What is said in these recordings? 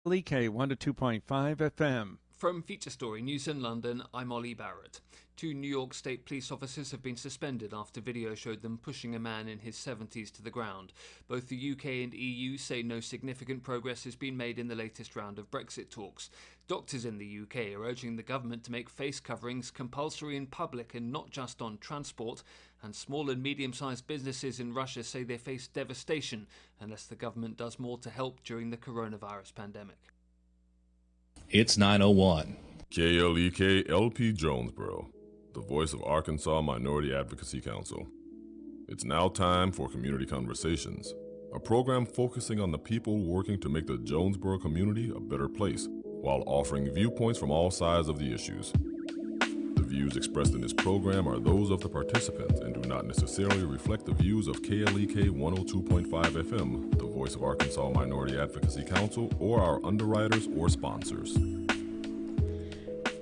KLEK 102.5 FM. From Feature Story News in London, I'm Ollie Barrett. 2 New York State police officers have been suspended after video showed them pushing a man in his 70s to the ground. Both the UK and EU say no significant progress has been made in the latest round of Brexit talks. Doctors in the UK are urging the government to make face coverings compulsory in public and not just on transport, and small and medium-sized businesses in Russia say they face devastation unless the government does more to help during the coronavirus pandemic. It's 9:01. KLEK LP Jonesboro, the voice of Arkansas Minority Advocacy Council. It's now time for Community Conversations, a program focusing on the people working to make the Jonesboro community a better place, while offering viewpoints from all sides of the issues. The views expressed in this program are those of the participants and do not necessarily reflect the views of KLEK 102.5 FM, the voice of Arkansas Minority Advocacy Council, or our underwriters or sponsors.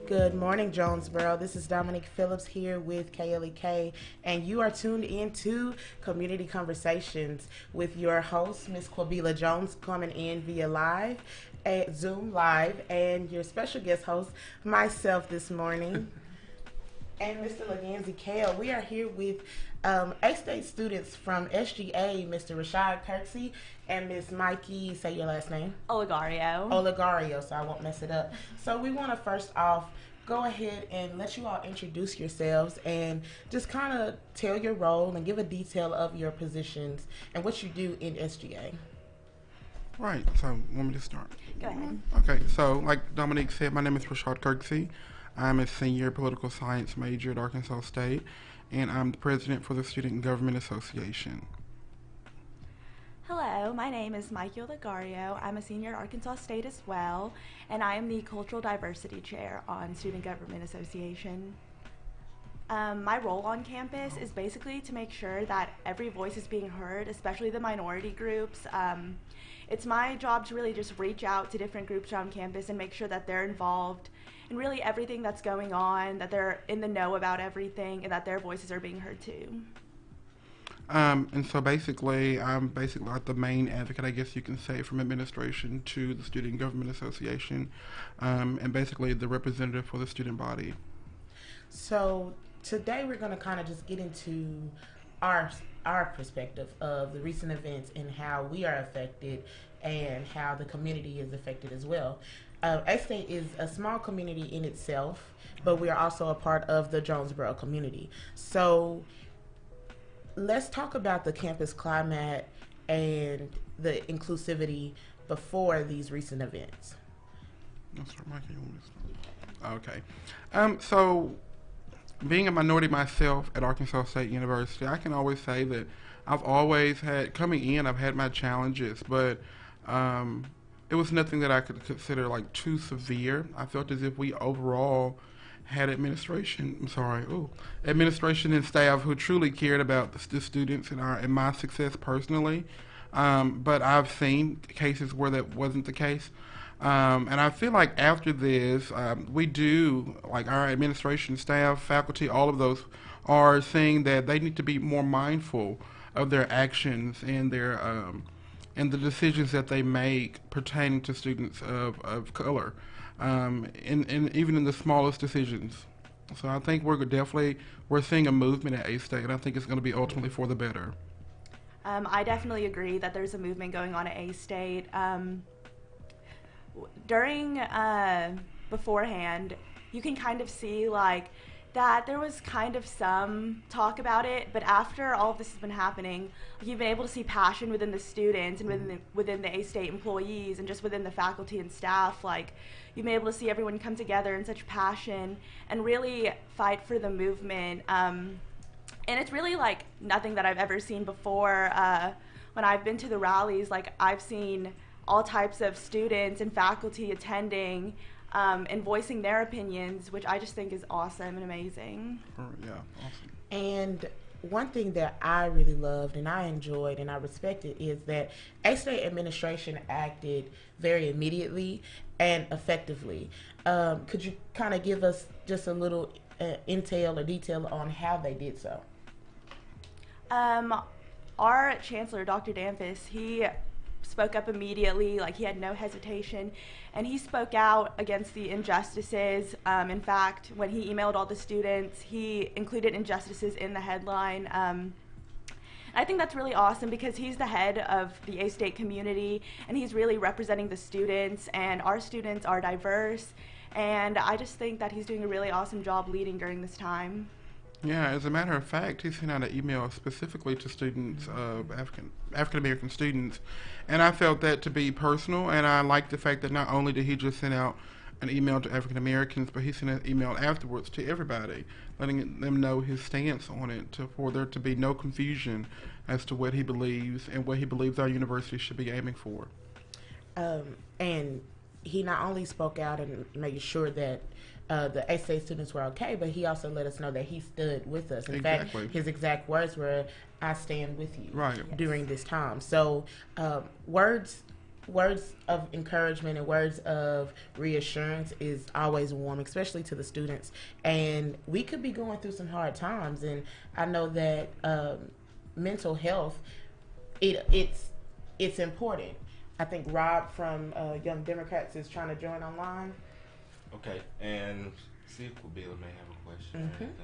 Good morning, Jonesboro. This is Dominique Phillips here with KLEK, and you are tuned in to Community Conversations with your host, Ms. Quabila Jones, coming in via Zoom Live, and your special guest host, myself this morning. And Mr. Laganzi Kale. We are here with A-State students from SGA, Mr. Rashad Kirksey and Ms. Mikee, say your last name. Oleggario, so I won't mess it up. So we want to first off go ahead and let you all introduce yourselves and just kind of tell your role and give a detail of your positions and what you do in SGA. Right, so want me to start? Go ahead. Okay, so like Dominique said, my name is Rashad Kirksey. I'm a senior political science major at Arkansas State, and I'm the president for the Student Government Association. Hello, my name is Mikee Oleggario. I'm a senior at Arkansas State as well, and I am the Cultural Diversity Chair on Student Government Association. My role on campus is basically to make sure that every voice is being heard, especially the minority groups. It's my job to really just reach out to different groups around campus and make sure that they're involved in really everything that's going on, that they're in the know about everything, and that their voices are being heard too. And so basically, I'm basically like the main advocate, I guess you can say, from administration to the Student Government Association, and basically the representative for the student body. So today we're going to kind of just get into our perspective of the recent events and how we are affected and how the community is affected as well. A-State is a small community in itself, but we are also a part of the Jonesboro community. So let's talk about the campus climate and the inclusivity before these recent events. Okay. So being a minority myself at Arkansas State University, I can always say that I've always had, coming in, I've had my challenges, but it was nothing that I could consider like too severe. I felt as if we overall had administration and staff who truly cared about the students and my success personally. But I've seen cases where that wasn't the case. And I feel like after this, we do, like our administration staff, faculty, all of those are saying that they need to be more mindful of their actions and their and the decisions that they make pertaining to students of color, and even in the smallest decisions. So I think we're seeing a movement at A-State, and I think it's going to be ultimately for the better. I definitely agree that there's a movement going on at A-State. During beforehand, you can kind of see like that there was kind of some talk about it, but after all of this has been happening, you've been able to see passion within the students and within the A-State employees and just within the faculty and staff. Like, you've been able to see everyone come together in such passion and really fight for the movement. And it's really like nothing that I've ever seen before. When I've been to the rallies, like I've seen all types of students and faculty attending and voicing their opinions, which I just think is awesome and amazing. Yeah, awesome. And one thing that I really loved and I enjoyed and I respected is that A-State administration acted very immediately and effectively. Could you kind of give us just a little intel or detail on how they did so? Our chancellor, Dr. Danfus, he spoke up immediately, like he had no hesitation, and he spoke out against the injustices. In fact, when he emailed all the students, he included injustices in the headline. I think that's really awesome because he's the head of the A-State community, and he's really representing the students, and our students are diverse, and I just think that he's doing a really awesome job leading during this time. Yeah, as a matter of fact, he sent out an email specifically to students, African American students, and I felt that to be personal, and I like the fact that not only did he just send out an email to African Americans, but he sent an email afterwards to everybody, letting them know his stance on it, for there to be no confusion as to what he believes and what he believes our university should be aiming for. And he not only spoke out and made sure that the A-State students were okay, but he also let us know that he stood with us. In fact, his exact words were, "I stand with you," during this time. So words of encouragement and words of reassurance is always warm, especially to the students. And we could be going through some hard times, and I know that mental health, it's important. I think Rob from Young Democrats is trying to join online. Okay, and see if Kwabila may have a question or anything.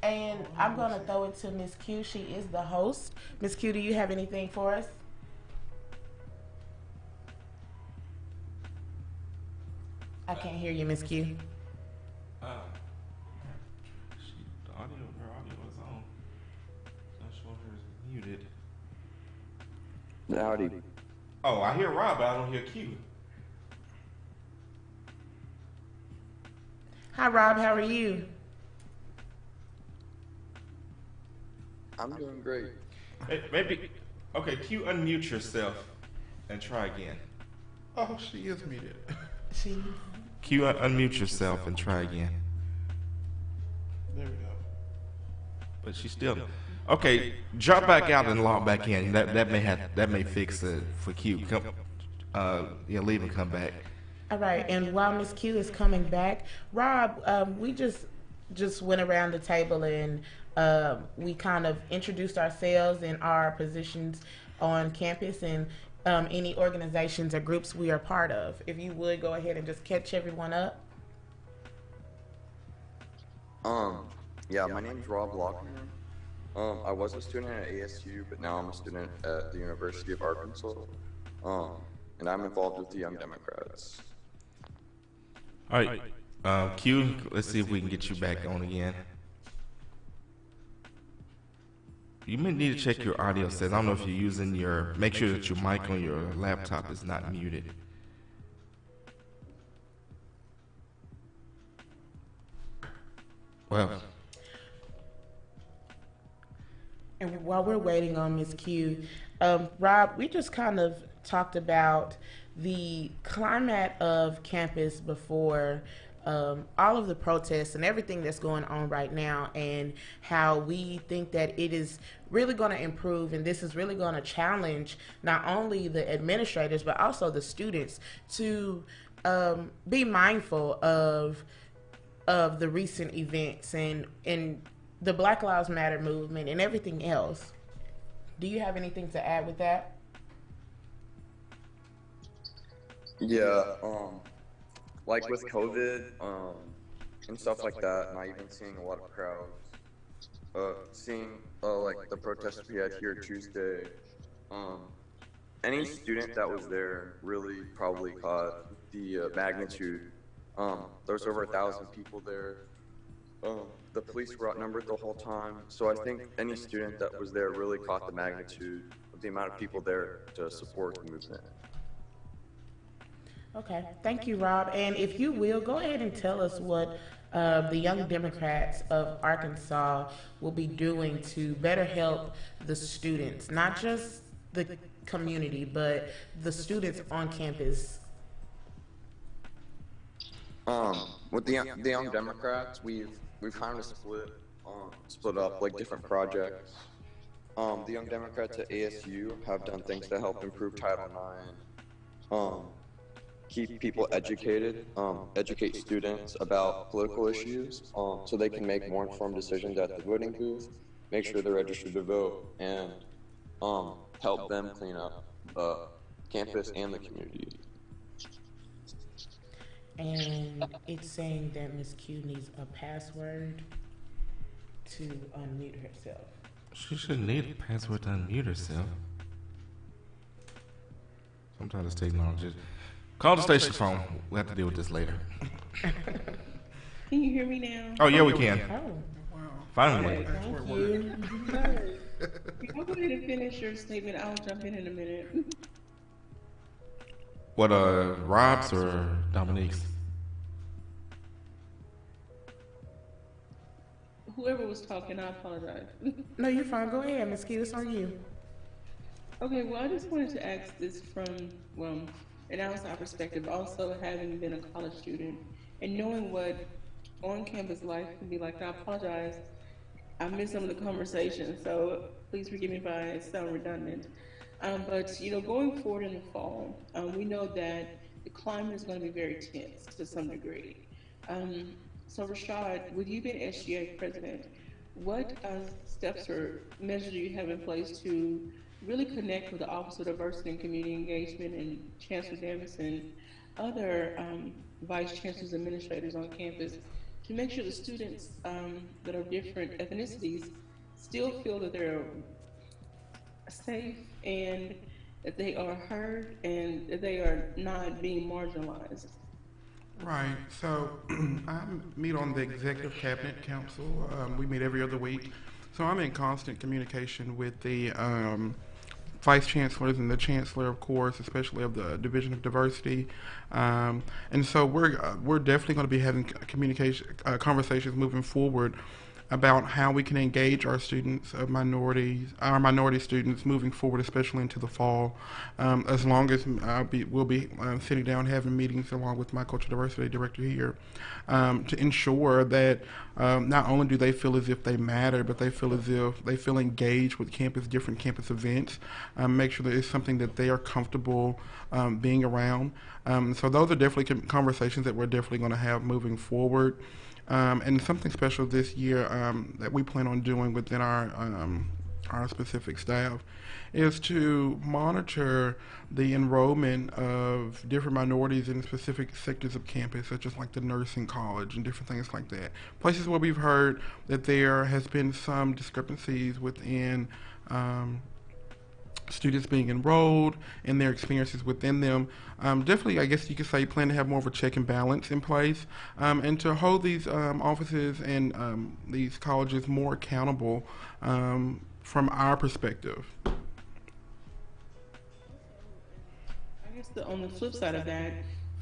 And I'm going to throw it to Miss Q. She is the host. Miss Q, do you have anything for us? I can't hear you, Miss Q. The audio, her audio is on. Not sure hers is muted. Howdy. Oh, I hear Rob, but I don't hear Q. Hi, Rob. How are you? I'm doing great. Maybe, okay, Q, unmute yourself and try again. Oh, she is muted. Q, unmute yourself and try again. There we go. But she's still... Okay, drop back out and log back in. That may fix it for Q. Leave and come back. All right, and while Miss Q is coming back, Rob, we just went around the table and we kind of introduced ourselves and our positions on campus and any organizations or groups we are part of. If you would go ahead and just catch everyone up. Yeah, my name is Rob Lochner. I was a student at ASU, but now I'm a student at the University of Arkansas. And I'm involved with the Young Democrats. All right, Q, let's see if we can get you back on again. You may need to check your audio settings. I don't know if you're using make sure that your mic on your laptop is not muted. Well. And while we're waiting on Ms. Q, Rob, we just kind of talked about the climate of campus before all of the protests and everything that's going on right now, and how we think that it is really going to improve, and this is really going to challenge not only the administrators but also the students to be mindful of the recent events and the Black Lives Matter movement and everything else. Do you have anything to add with that? Yeah, like with COVID and stuff like that, and I even seeing a lot of crowds, seeing like the protests we had here Tuesday, any student that was there really probably caught the magnitude. There was over 1,000 people there. The police were outnumbered the whole time, so I think any student that was there really caught the magnitude of the amount of people there to support the movement. Okay, thank you, Rob. And if you will, go ahead and tell us what the Young Democrats of Arkansas will be doing to better help the students, not just the community, but the students on campus. With the Young Democrats, we've kind of split up like different projects. The Young Democrats at ASU have done things to help improve Title IX, keep people educated, educate students about political issues, so they can make more informed decisions at the voting booth, make sure they're registered to vote, and help them clean up campus and the community. And it's saying that Miss Q needs a password to unmute herself. She shouldn't need a password to unmute herself. Sometimes it's technology. Call the station phone. We'll have to deal with this later. Can you hear me now? Oh, yeah, we can. Oh, Wow. Finally. Okay, thank you. I'll go ahead and finish your statement. I'll jump in a minute. What, Rob's or Dominique's? Whoever was talking, I apologize. No, you're fine. Go ahead, Miss Q. It's on you. Okay, well, I just wanted to ask this from, well, an outside perspective, also having been a college student and knowing what on-campus life can be like. I apologize. I missed some of the conversation, so please forgive me if I sound redundant. But, you know, going forward in the fall, we know that the climate is going to be very tense to some degree. So, Rashad, with you being SGA president, what steps or measures do you have in place to really connect with the Office of Diversity and Community Engagement and Chancellor Davis and other vice chancellors and administrators on campus to make sure the students that are different ethnicities still feel that they're safe and that they are heard and that they are not being marginalized? Right. So I meet on the Executive Cabinet Council. We meet every other week. So I'm in constant communication with the vice chancellors and the chancellor, of course, especially of the Division of Diversity. And so we're definitely going to be having conversations moving forward about how we can engage our students of our minority students moving forward, especially into the fall. As long as we'll be sitting down having meetings along with my cultural diversity director here to ensure that not only do they feel as if they matter, but they feel as if they feel engaged with different campus events. Make sure that it's something that they are comfortable being around. So those are definitely conversations that we're definitely going to have moving forward. And something special this year that we plan on doing within our specific staff is to monitor the enrollment of different minorities in specific sectors of campus, such as like the nursing college and different things like that. Places where we've heard that there has been some discrepancies within students being enrolled and their experiences within them. Definitely, I guess you could say, plan to have more of a check and balance in place and to hold these offices and these colleges more accountable from our perspective. I guess on the flip side of that,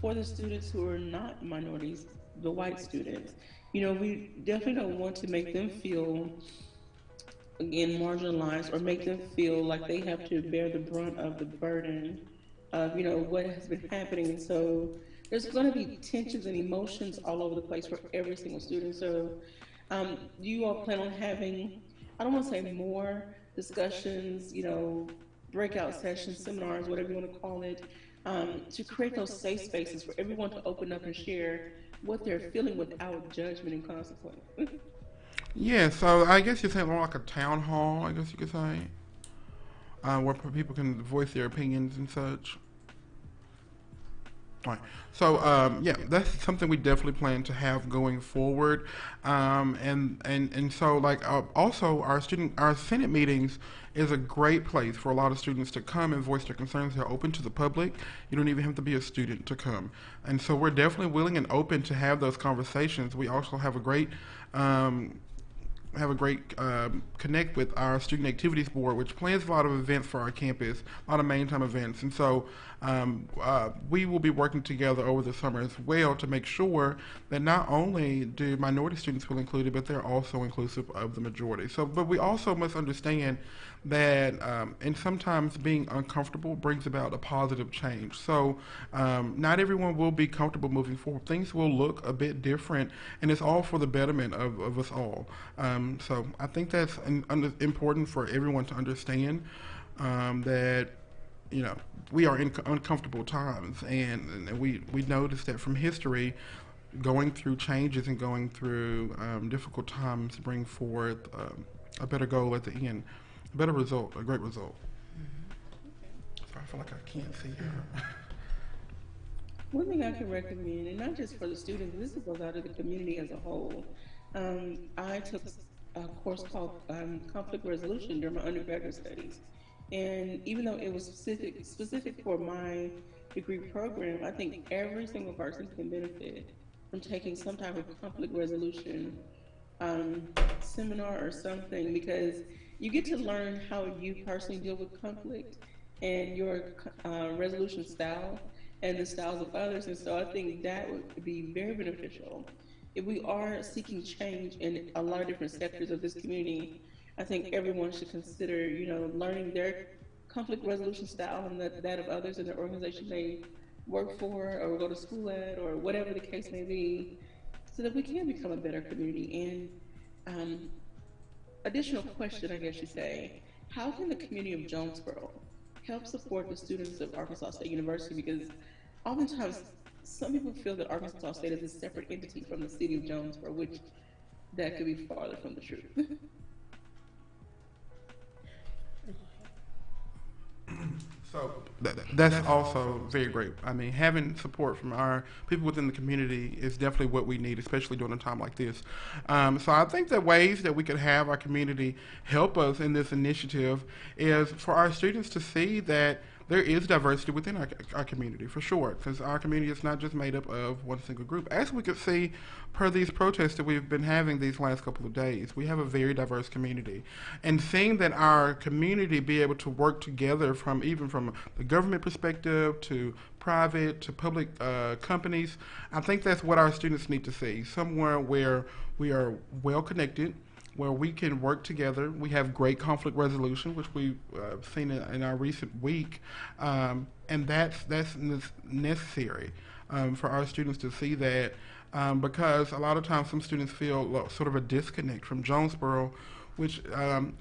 for the students who are not minorities, the white students, you know, we definitely don't want to make them feel, again, marginalized or make them feel like they have to bear the brunt of the burden of, you know, what has been happening. And so there's going to be tensions and emotions all over the place for every single student. So do you all plan on having, I don't want to say more discussions, you know, breakout sessions, seminars, whatever you want to call it, to create those safe spaces for everyone to open up and share what they're feeling without judgment and consequence? Yeah, so I guess you're saying more like a town hall, I guess you could say, where people can voice their opinions and such. All right. So yeah, that's something we definitely plan to have going forward, and so like also our Senate meetings is a great place for a lot of students to come and voice their concerns. They're open to the public. You don't even have to be a student to come, and so we're definitely willing and open to have those conversations. We also have a great connect with our student activities board, which plans a lot of events for our campus, a lot of main time events. And so we will be working together over the summer as well to make sure that not only do minority students feel included, but they're also inclusive of the majority. So, but we also must understand that and sometimes being uncomfortable brings about a positive change. So not everyone will be comfortable moving forward. Things will look a bit different, and it's all for the betterment of us all. So I think that's important for everyone to understand that, you know, we are in uncomfortable times, and we notice that from history, going through changes and going through difficult times bring forth a better goal at the end, a better result, a great result. So I feel like I can't see her. One thing I can recommend, and not just for the students, this goes out to the community as a whole. I took a course called conflict resolution during my undergraduate studies, and even though it was specific for my degree program, I think every single person can benefit from taking some type of conflict resolution seminar or something, because you get to learn how you personally deal with conflict and your resolution style and the styles of others. And so I think that would be very beneficial. If we are seeking change in a lot of different sectors of this community, I think everyone should consider, learning their conflict resolution style and that of others in the organization they work for or go to school at or whatever the case may be, so that we can become a better community. And additional question, I guess you say, how can the community of Jonesboro help support the students of Arkansas State University? Because oftentimes some people feel that Arkansas State is a separate entity from the city of Jonesboro, which that could be farther from the truth. So that's also very great. I mean, having support from our people within the community is definitely what we need, especially during a time like this. So I think the ways that we could have our community help us in this initiative is for our students to see that there is diversity within our community, for sure, because our community is not just made up of one single group. As we could see per these protests that we've been having these last couple of days, we have a very diverse community. And seeing that our community be able to work together even from the government perspective to private to public companies, I think that's what our students need to see, somewhere where we are well connected, where we can work together. We have great conflict resolution, which we've seen in our recent week, and that's necessary for our students to see that, because a lot of times some students feel sort of a disconnect from Jonesboro, which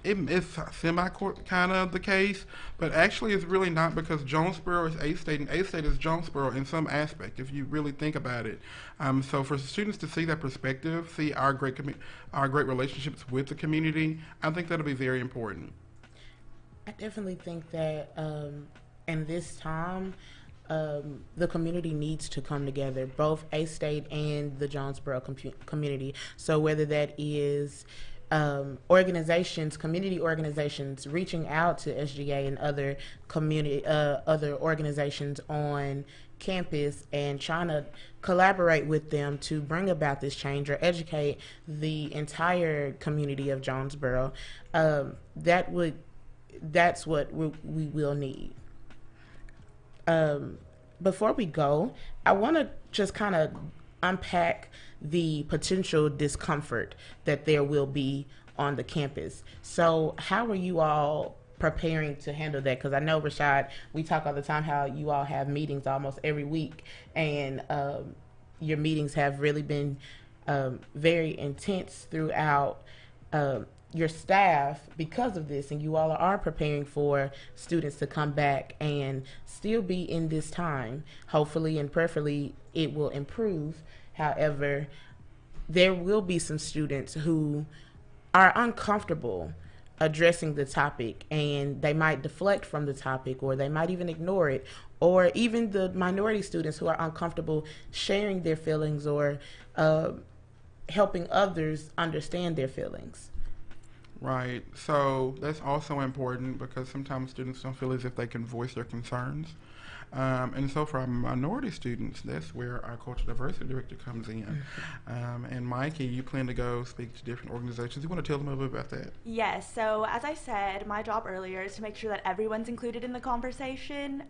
is semi kind of the case, but actually it's really not, because Jonesboro is A-State and A-State is Jonesboro in some aspect, if you really think about it. So for students to see that perspective, see our great relationships with the community, I think that'll be very important. I definitely think that in this time, the community needs to come together, both A-State and the Jonesboro community. So whether that is community organizations reaching out to SGA and other other organizations on campus and trying to collaborate with them to bring about this change or educate the entire community of Jonesboro, that's what we will need. Before we go, I want to just kind of unpack the potential discomfort that there will be on the campus. So how are you all preparing to handle that? Because I know, Rashad, we talk all the time how you all have meetings almost every week, and your meetings have really been very intense throughout your staff because of this, and you all are preparing for students to come back and still be in this time. Hopefully and prayerfully it will improve. However, there will be some students who are uncomfortable addressing the topic, and they might deflect from the topic, or they might even ignore it, or even the minority students who are uncomfortable sharing their feelings or helping others understand their feelings. Right. So that's also important, because sometimes students don't feel as if they can voice their concerns. And so for our minority students, that's where our cultural diversity director comes in. And Mikee, you plan to go speak to different organizations. You want to tell them a little bit about that? Yes. So as I said, my job earlier is to make sure that everyone's included in the conversation.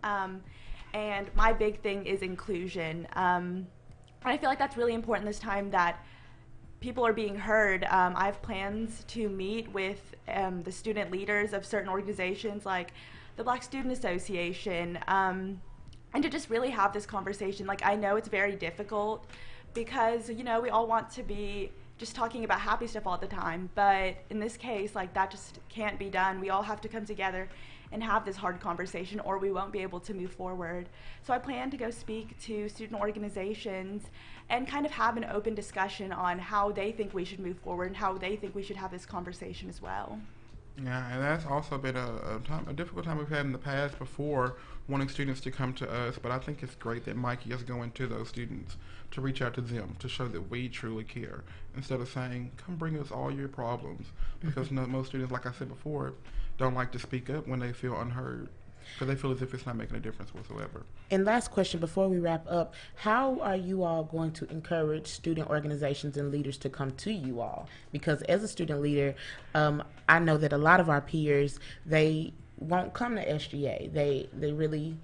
And my big thing is inclusion. And I feel like that's really important this time, that people are being heard. I have plans to meet with the student leaders of certain organizations like the Black Student Association, and to just really have this conversation. Like, I know it's very difficult because, we all want to be just talking about happy stuff all the time, but in this case, like, that just can't be done. We all have to come together and have this hard conversation, or we won't be able to move forward. So I plan to go speak to student organizations and kind of have an open discussion on how they think we should move forward and how they think we should have this conversation as well. Yeah, and that's also been a difficult time we've had in the past before, wanting students to come to us. But I think it's great that Mikee is going to those students to reach out to them to show that we truly care, instead of saying, "Come bring us all your problems," because most students, like I said before, don't like to speak up when they feel unheard, because they feel as if it's not making a difference whatsoever. And last question before we wrap up, how are you all going to encourage student organizations and leaders to come to you all? Because as a student leader, I know that a lot of our peers, they won't come to SGA. They really,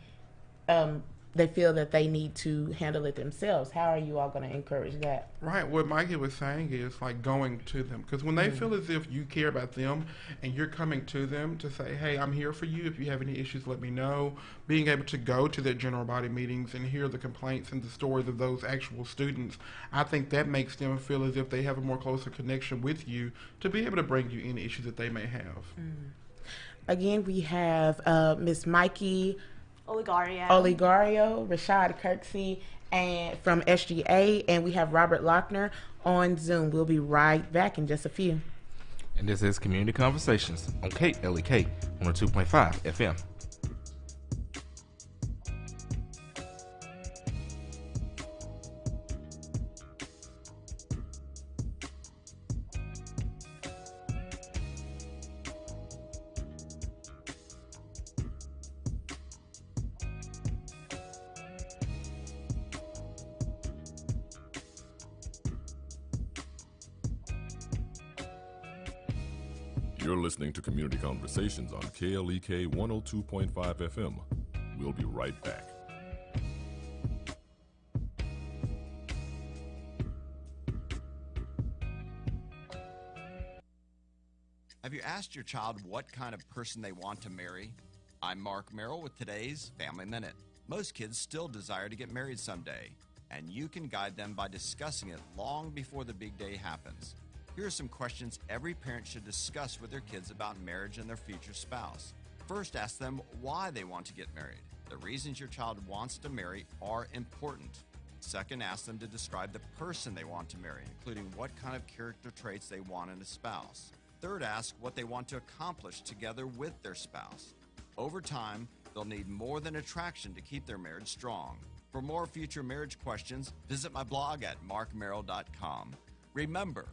they feel that they need to handle it themselves. How are you all going to encourage that? Right. What Mikey was saying is like going to them, because when they feel as if you care about them and you're coming to them to say, "Hey, I'm here for you. If you have any issues, let me know." Being able to go to their general body meetings and hear the complaints and the stories of those actual students, I think that makes them feel as if they have a more closer connection with you to be able to bring you any issues that they may have. Again, we have Miss Mikee Oleggario. Rashad Kirksey, and from SGA, and we have Robert Lochner on Zoom. We'll be right back in just a few. And this is Community Conversations on KLEK 102.5 FM. You're listening to Community Conversations on KLEK 102.5 FM. We'll be right back. Have you asked your child what kind of person they want to marry? I'm Mark Merrill with today's Family Minute. Most kids still desire to get married someday, and you can guide them by discussing it long before the big day happens. Here are some questions every parent should discuss with their kids about marriage and their future spouse. First, ask them why they want to get married. The reasons your child wants to marry are important. Second, ask them to describe the person they want to marry, including what kind of character traits they want in a spouse. Third, ask what they want to accomplish together with their spouse. Over time, they'll need more than attraction to keep their marriage strong. For more future marriage questions, visit my blog at markmerrill.com. Remember,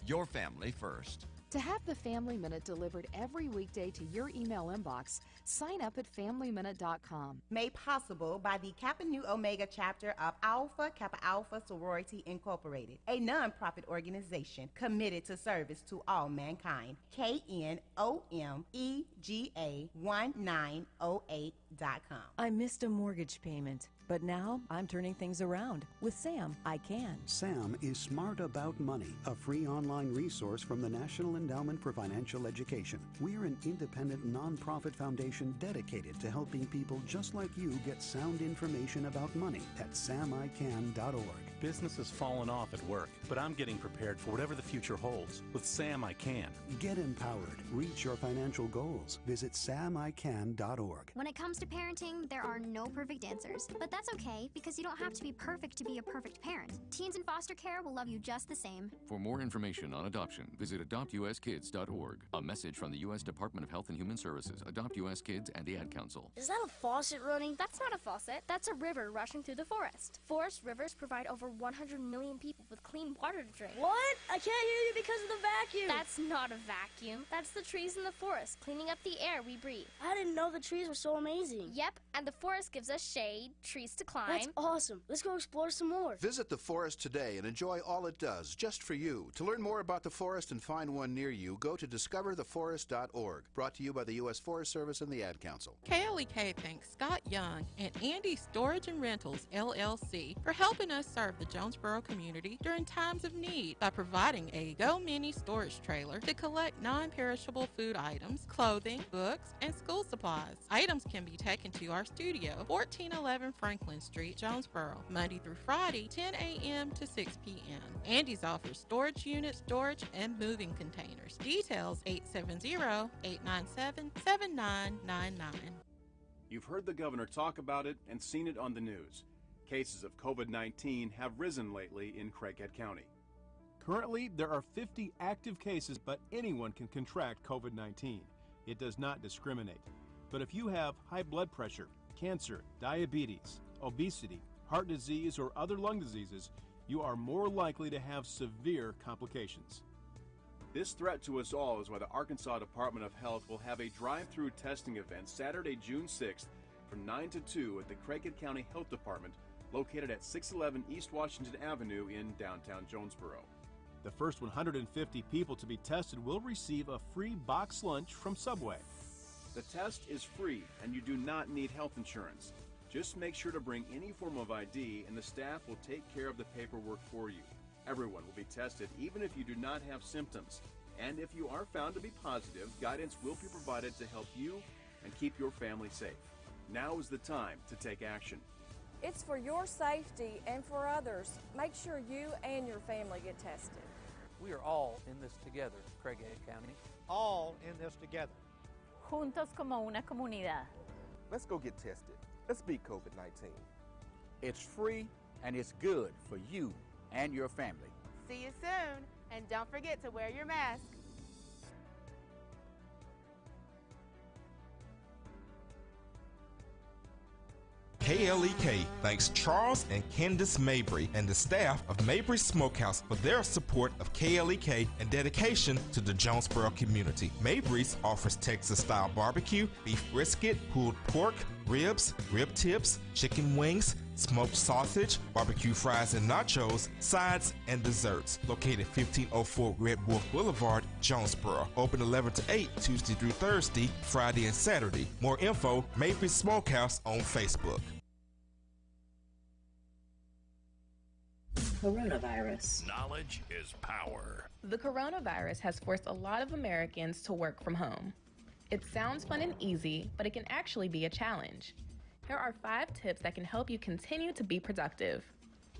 your family first. To have the Family Minute delivered every weekday to your email inbox, sign up at FamilyMinute.com. Made possible by the Kappa Nu Omega chapter of Alpha Kappa Alpha Sorority Incorporated, a nonprofit organization committed to service to all mankind. KNOMEGA1908.com. I missed a mortgage payment, but now I'm turning things around. With Sam, I can. Sam is Smart About Money, a free online resource from the National Endowment for Financial Education. We're an independent nonprofit foundation dedicated to helping people just like you get sound information about money at samican.org. Business has fallen off at work, but I'm getting prepared for whatever the future holds. With Sam, I can. Get empowered. Reach your financial goals. Visit samican.org. When it comes to parenting, there are no perfect answers. But that's okay, because you don't have to be perfect to be a perfect parent. Teens in foster care will love you just the same. For more information on adoption, visit adoptuskids.org. A message from the U.S. Department of Health and Human Services, Adopt U.S. Kids, and the Ad Council. Is that a faucet running? That's not a faucet. That's a river rushing through the forest. Forest rivers provide over 100 million people with clean water to drink. What? I can't hear you because of the vacuum. That's not a vacuum. That's the trees in the forest cleaning up the air we breathe. I didn't know the trees were so amazing. Yep, and the forest gives us shade, trees to climb. That's awesome. Let's go explore some more. Visit the forest today and enjoy all it does, just for you. To learn more about the forest and find one near you, go to discovertheforest.org. Brought to you by the U.S. Forest Service and the Ad Council. KLEK thanks Scott Young and Andy Storage and Rentals, LLC, for helping us serve the Jonesboro community during times of need by providing a Go Mini storage trailer to collect non-perishable food items, clothing, books, and school supplies. Items can be taken to our studio, 1411 Franklin Street, Jonesboro, Monday through Friday, 10 a.m. to 6 p.m. Andy's offers storage units, storage, and moving containers. Details 870-897-7999. You've heard the governor talk about it and seen it on the news. Cases of COVID-19 have risen lately in Craighead County. Currently, there are 50 active cases, but anyone can contract COVID-19. It does not discriminate. But if you have high blood pressure, cancer, diabetes, obesity, heart disease, or other lung diseases, you are more likely to have severe complications. This threat to us all is why the Arkansas Department of Health will have a drive-through testing event Saturday, June 6th from 9 to 2 at the Craighead County Health Department, located at 611 East Washington Avenue in downtown Jonesboro. The first 150 people to be tested will receive a free box lunch from Subway. The test is free and you do not need health insurance. Just make sure to bring any form of ID and the staff will take care of the paperwork for you. Everyone will be tested even if you do not have symptoms. And if you are found to be positive, guidance will be provided to help you and keep your family safe. Now is the time to take action. It's for your safety and for others. Make sure you and your family get tested. We are all in this together, Craighead County. All in this together. Juntos como una comunidad. Let's go get tested. Let's beat COVID-19. It's free and it's good for you and your family. See you soon, and don't forget to wear your mask. KLEK thanks Charles and Candace Mabry and the staff of Mabry Smokehouse for their support of KLEK and dedication to the Jonesboro community. Mabry's offers Texas-style barbecue, beef brisket, pulled pork, ribs, rib tips, chicken wings, smoked sausage, barbecue fries and nachos, sides, and desserts. Located 1504 Red Wolf Boulevard, Jonesboro. Open 11 to 8 Tuesday through Thursday, Friday and Saturday. More info, Mabry Smokehouse on Facebook. Coronavirus. Knowledge is power. The coronavirus has forced a lot of Americans to work from home. It sounds fun and easy, but it can actually be a challenge. Here are 5 tips that can help you continue to be productive.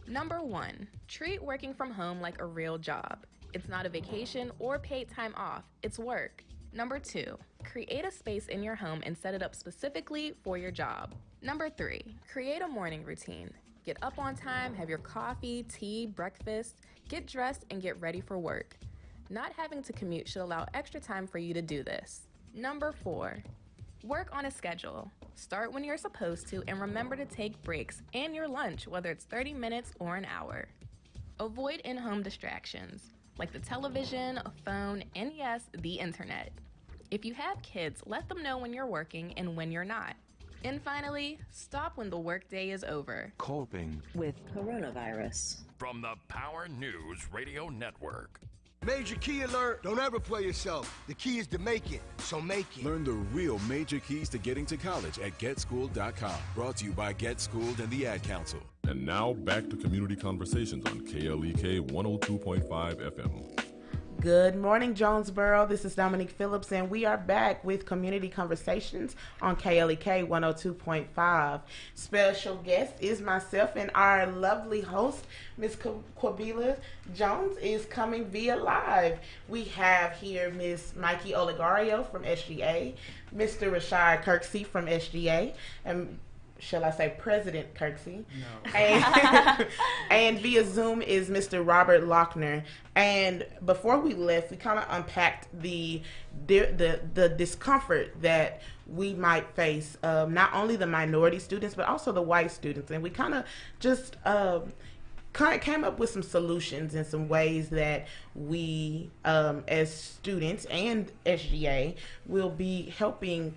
Number 1, treat working from home like a real job. It's not a vacation or paid time off, it's work. Number 2, create a space in your home and set it up specifically for your job. Number 3, create a morning routine. Get up on time, have your coffee, tea, breakfast, get dressed, and get ready for work. Not having to commute should allow extra time for you to do this. Number 4, work on a schedule. Start when you're supposed to and remember to take breaks and your lunch, whether it's 30 minutes or an hour. Avoid in-home distractions, like the television, a phone, and yes, the internet. If you have kids, let them know when you're working and when you're not. And finally, stop when the workday is over. Coping with coronavirus. From the Power News Radio Network. Major key alert! Don't ever play yourself. The key is to make it, so make it. Learn the real major keys to getting to college at GetSchooled.com. Brought to you by Get Schooled and the Ad Council. And now back to Community Conversations on KLEK 102.5 FM. Good morning, Jonesboro. This is Dominique Phillips, and we are back with Community Conversations on KLEK 102.5. Special guest is myself, and our lovely host, Ms. Quabila Jones, is coming via live. We have here Ms. Mikee Oleggario from SGA, Mr. Rashad Kirksey from SGA, and shall I say President Kirksey? No. And via Zoom is Mr. Robert Lochner. And before we left, we kind of unpacked the discomfort that we might face, not only the minority students, but also the white students. And we kind of just came up with some solutions and some ways that we, as students and SGA, will be helping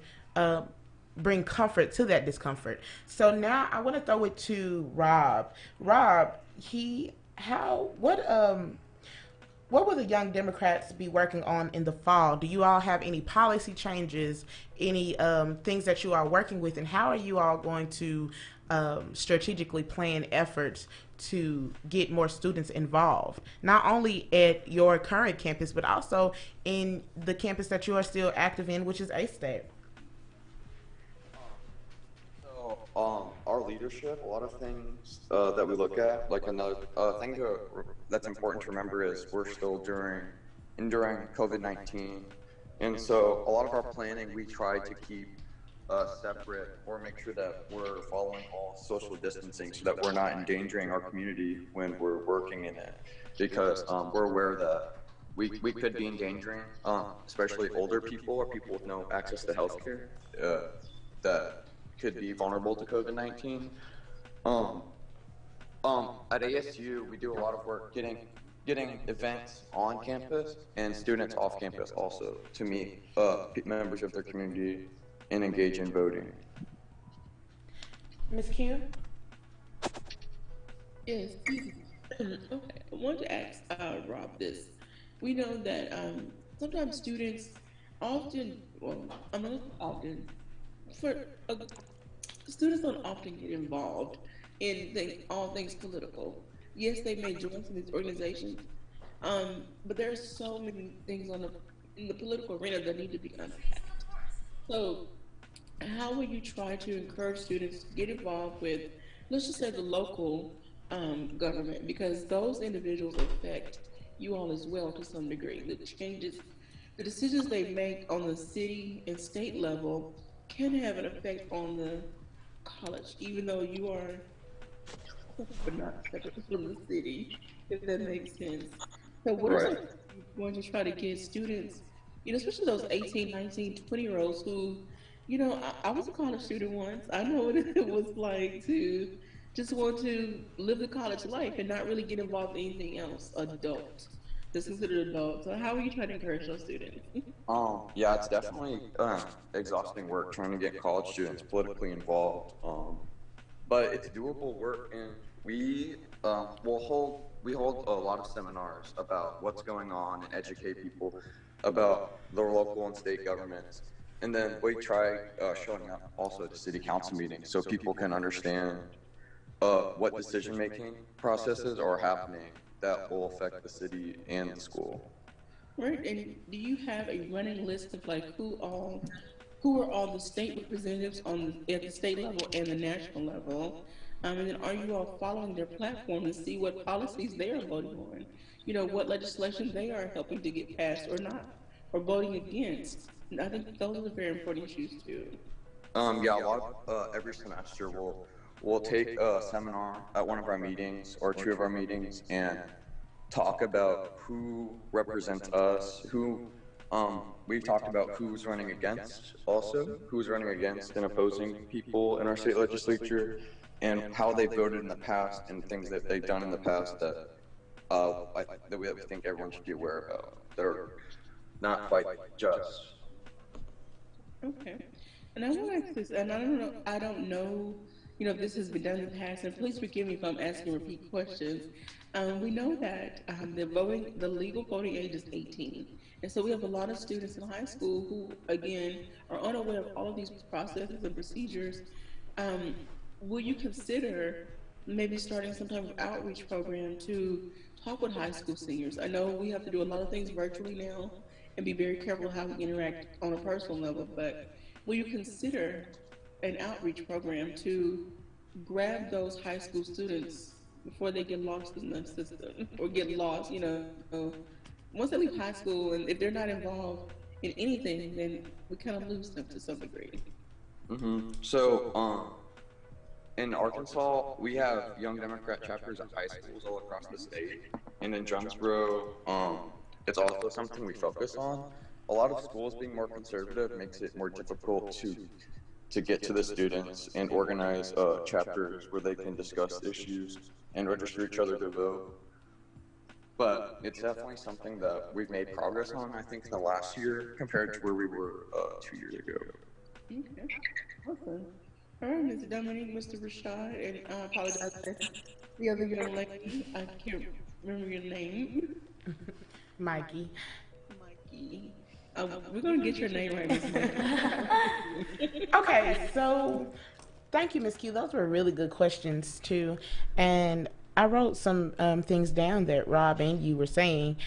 bring comfort to that discomfort. So now I want to throw it to Rob. Rob, what will the Young Democrats be working on in the fall? Do you all have any policy changes, any things that you are working with, and how are you all going to strategically plan efforts to get more students involved, not only at your current campus, but also in the campus that you are still active in, which is A-State? Our leadership, a lot of things that we look at, like another thing that's important to remember is we're still enduring COVID-19, and so a lot of our planning we try to keep separate, or make sure that we're following all social distancing so that we're not endangering our community when we're working in it, because we're aware that we could be endangering, especially older people or people with no access to healthcare, that could be vulnerable to COVID-19. At ASU, we do a lot of work getting events on campus and students off campus also to meet members of their community and engage in voting. Ms. Q? Yes. Okay. I wanted to ask Rob this. We know that sometimes students often, well, I'm not often, students don't often get involved in all things political. Yes, they may join some of these organizations, but there are so many things in the political arena that need to be unpacked. So, how will you try to encourage students to get involved with, let's just say, the local government, because those individuals affect you all as well to some degree. The decisions they make on the city and state level can have an effect on the college, even though you are but not separate from the city, if that makes sense. So what are some you going to try to get students, especially those 18, 19, 20-year-olds who, I was a college student once. I know what it was like to just want to live the college life and not really get involved in anything else, adult. That's considered adult. So how are you trying to encourage those students? Yeah, it's definitely exhausting work trying to get college students politically involved. But it's doable work, and we hold a lot of seminars about what's going on and educate people about their local and state governments. And then we try showing up also to city council meetings so people can understand what decision-making processes are happening that will affect the city and the school. Right, and do you have a running list of like who are all the state representatives at the state level and the national level? And then are you all following their platform to see what policies they are voting on? What legislation they are helping to get passed or not, or voting against. And I think those are very important issues too. Yeah, a lot of every semester we'll take a seminar at one of our meetings or two of our meetings and talk about who represents us, we've talked about who's running against and opposing people in our state legislature, and how they voted in the past and things that they've done in the past that we think everyone should be aware about, that are not quite just. Okay. And I want to ask this, and I don't know, if this has been done in the past, and please forgive me if I'm asking repeat questions. We know that the legal voting age is 18. And so we have a lot of students in high school who, again, are unaware of all of these processes and procedures. Will you consider maybe starting some type of outreach program to talk with high school seniors? I know we have to do a lot of things virtually now and be very careful how we interact on a personal level, but will you consider an outreach program to grab those high school students before they get lost in the system or get lost, once they leave high school, and if they're not involved in anything, then we kind of lose them to some degree. So, in Arkansas, we have Young Democrat chapters at high schools all across the state, and in Jonesboro, it's also something we focus on. A lot of schools being more conservative makes it more difficult to get to the students and organize chapters where they can discuss issues and register each other to vote. But it's definitely something that we've made progress on, I think, in the last year compared to where we were 2 years ago. Okay, awesome. All right, Mr. Dominique, Mr. Rashad, and I apologize for the other young lady. I can't remember your name. Mikee. Mikee. We're going to get your name right, Ms. Mikee. Okay, so thank you, Ms. Q. Those were really good questions, too. And I wrote some things down that Rob and you were saying.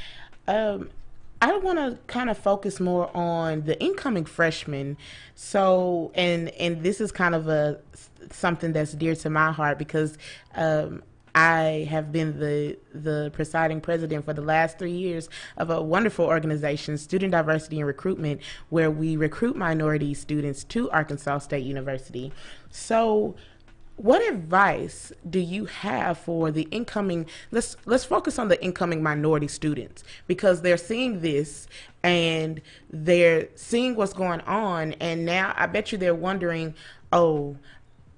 I want to kind of focus more on the incoming freshmen. So, and this is kind of something that's dear to my heart because I have been the presiding president for the last 3 years of a wonderful organization, Student Diversity and Recruitment, where we recruit minority students to Arkansas State University. So what advice do you have for the incoming, let's focus on the incoming minority students, because they're seeing this and they're seeing what's going on, and now I bet you they're wondering, oh,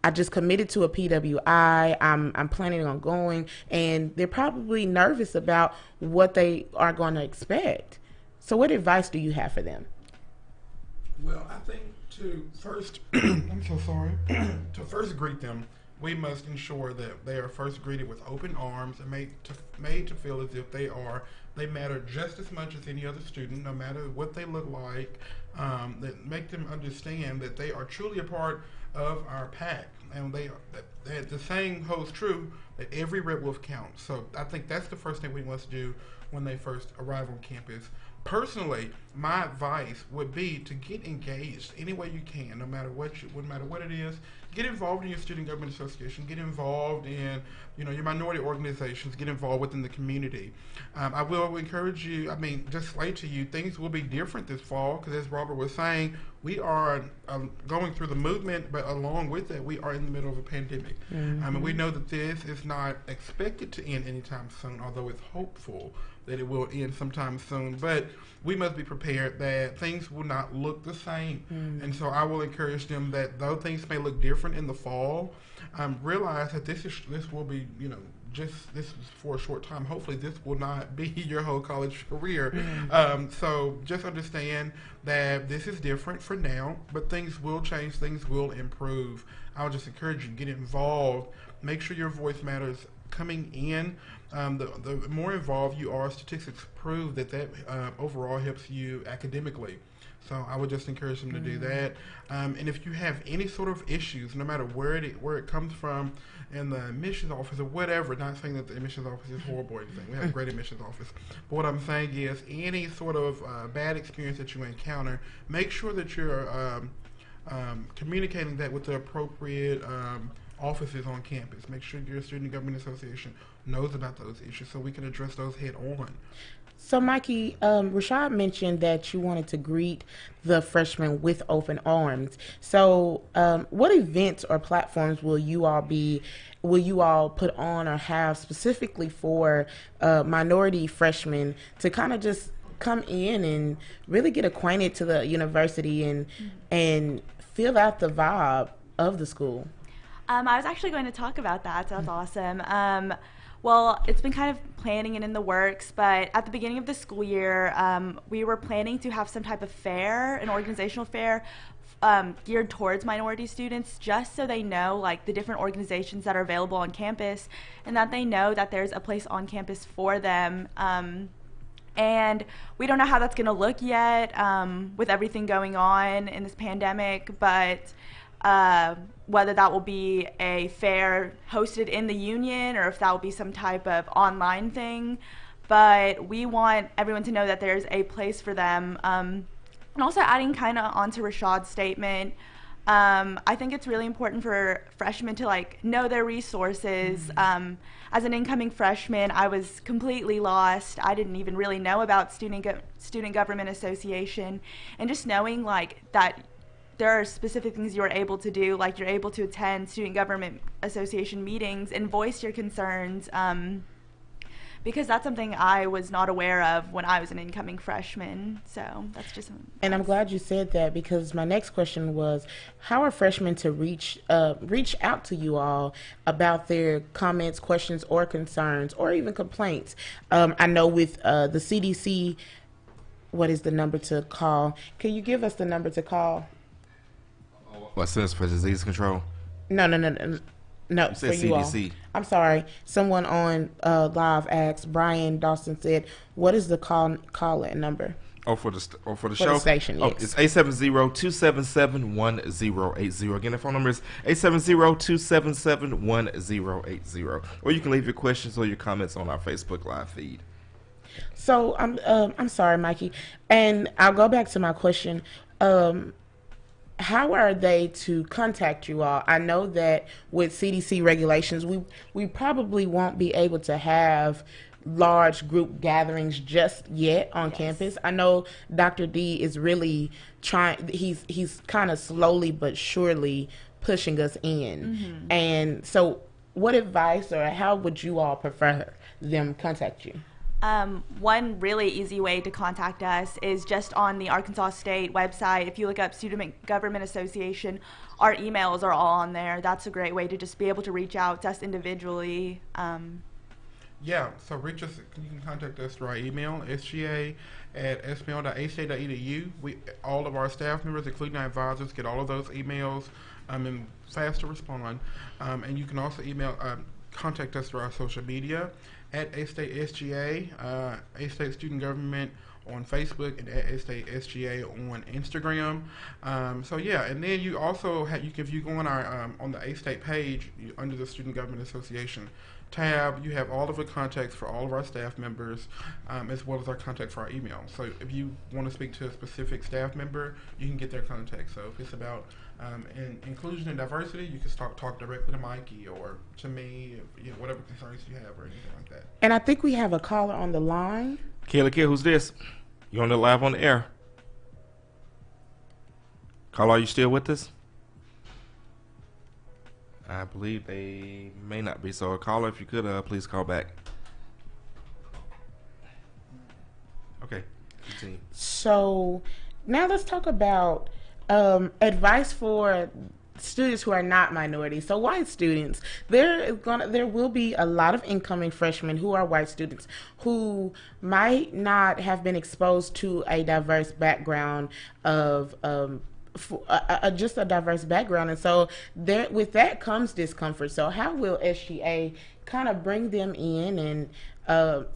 I just committed to a PWI, I'm planning on going, and they're probably nervous about what they are going to expect. So what advice do you have for them? Well, I think to first, I'm so sorry, to first greet them, we must ensure that they are first greeted with open arms and made to feel as if they matter just as much as any other student, no matter what they look like, that make them understand that they are truly a part of our pack, and that the saying holds true that every red wolf counts. So I think that's the first thing we must do when they first arrive on campus. Personally, my advice would be to get engaged any way you can, no matter what it is. Get involved in your student government association. Get involved in your minority organizations. Get involved within the community. I will encourage you. I mean, just say to you, things will be different this fall because, as Robert was saying, we are going through the movement, but along with that, we are in the middle of a pandemic. Mm-hmm. I mean, we know that this is not expected to end anytime soon, although it's hopeful that it will end sometime soon. But we must be prepared that things will not look the same. And so I will encourage them that though things may look different in the fall, realize that this will be, this is for a short time. Hopefully this will not be your whole college career. So just understand that this is different for now, but things will change, things will improve. I would just encourage you to get involved. Make sure your voice matters coming in. The more involved you are, statistics prove that overall helps you academically. So I would just encourage them to do that. And if you have any sort of issues, no matter where it comes from, in the admissions office or whatever, not saying that the admissions office is horrible or anything. We have a great admissions office. But what I'm saying is any sort of bad experience that you encounter, make sure that you're communicating that with the appropriate offices on campus. Make sure your student government association knows about those issues so we can address those head on. So, Mikee, Rashad mentioned that you wanted to greet the freshmen with open arms. So, what events or platforms will you all put on or have specifically for minority freshmen to kind of just come in and really get acquainted to the university and feel out the vibe of the school? I was actually going to talk about that, so that's awesome. Well, it's been kind of planning and in the works, but at the beginning of the school year, we were planning to have some type of fair, an organizational fair, geared towards minority students, just so they know like the different organizations that are available on campus, and that they know that there's a place on campus for them. And we don't know how that's going to look yet with everything going on in this pandemic, but whether that will be a fair hosted in the union or if that will be some type of online thing. But we want everyone to know that there's a place for them. And also adding kind of onto Rashad's statement, I think it's really important for freshmen to like know their resources. As an incoming freshman, I was completely lost. I didn't even really know about Student Government Association, and just knowing like that there are specific things you're able to do, like you're able to attend Student Government Association meetings and voice your concerns, because that's something I was not aware of when I was an incoming freshman. So that's just something. And I'm glad you said that, because my next question was, how are freshmen to reach out to you all about their comments, questions, or concerns, or even complaints? I know with the CDC, what is the number to call? Can you give us the number to call? What, Centers for Disease Control? No, for you all. CDC. I'm sorry. Someone on live asked, Brian Dawson said, what is the call in number? For the show? For the station, yes. It's 870-277-1080. Again, the phone number is 870-277-1080. Or you can leave your questions or your comments on our Facebook Live feed. So I'm sorry, Mikee, and I'll go back to my question. how are they to contact you all? I know that with CDC regulations, we probably won't be able to have large group gatherings just yet on campus. I know Dr. D is really trying. He's kind of slowly but surely pushing us in. And so, what advice or how would you all prefer them contact you? One really easy way to contact us is just on the Arkansas State website. If you look up Student Government Association, our emails are all on there. That's a great way to just be able to reach out to us individually. Yeah, so reach us. You can contact us through our email, sga@spl.hstate.edu. All of our staff members, including our advisors, get all of those emails and fast to respond. And you can also contact us through our social media at A-State SGA, A-State Student Government on Facebook, and at A-State SGA on Instagram. So yeah, and then you also if you go on our on the A-State page under the Student Government Association tab, you have all of the contacts for all of our staff members, as well as our contact for our email. So if you want to speak to a specific staff member, you can get their contact. So if it's about inclusion and diversity, you can talk directly to Mikee or to me, whatever concerns you have or anything like that. And I think we have a caller on the line. KLEK, who's this? You on the live on the air? Caller, are you still with us? I believe they may not be. So, caller, if you could, please call back. Okay, continue. So now let's talk about advice for students who are not minorities. So white students, there will be a lot of incoming freshmen who are white students who might not have been exposed to a diverse background of just a diverse background, and so with that comes discomfort. So how will SGA kind of bring them in and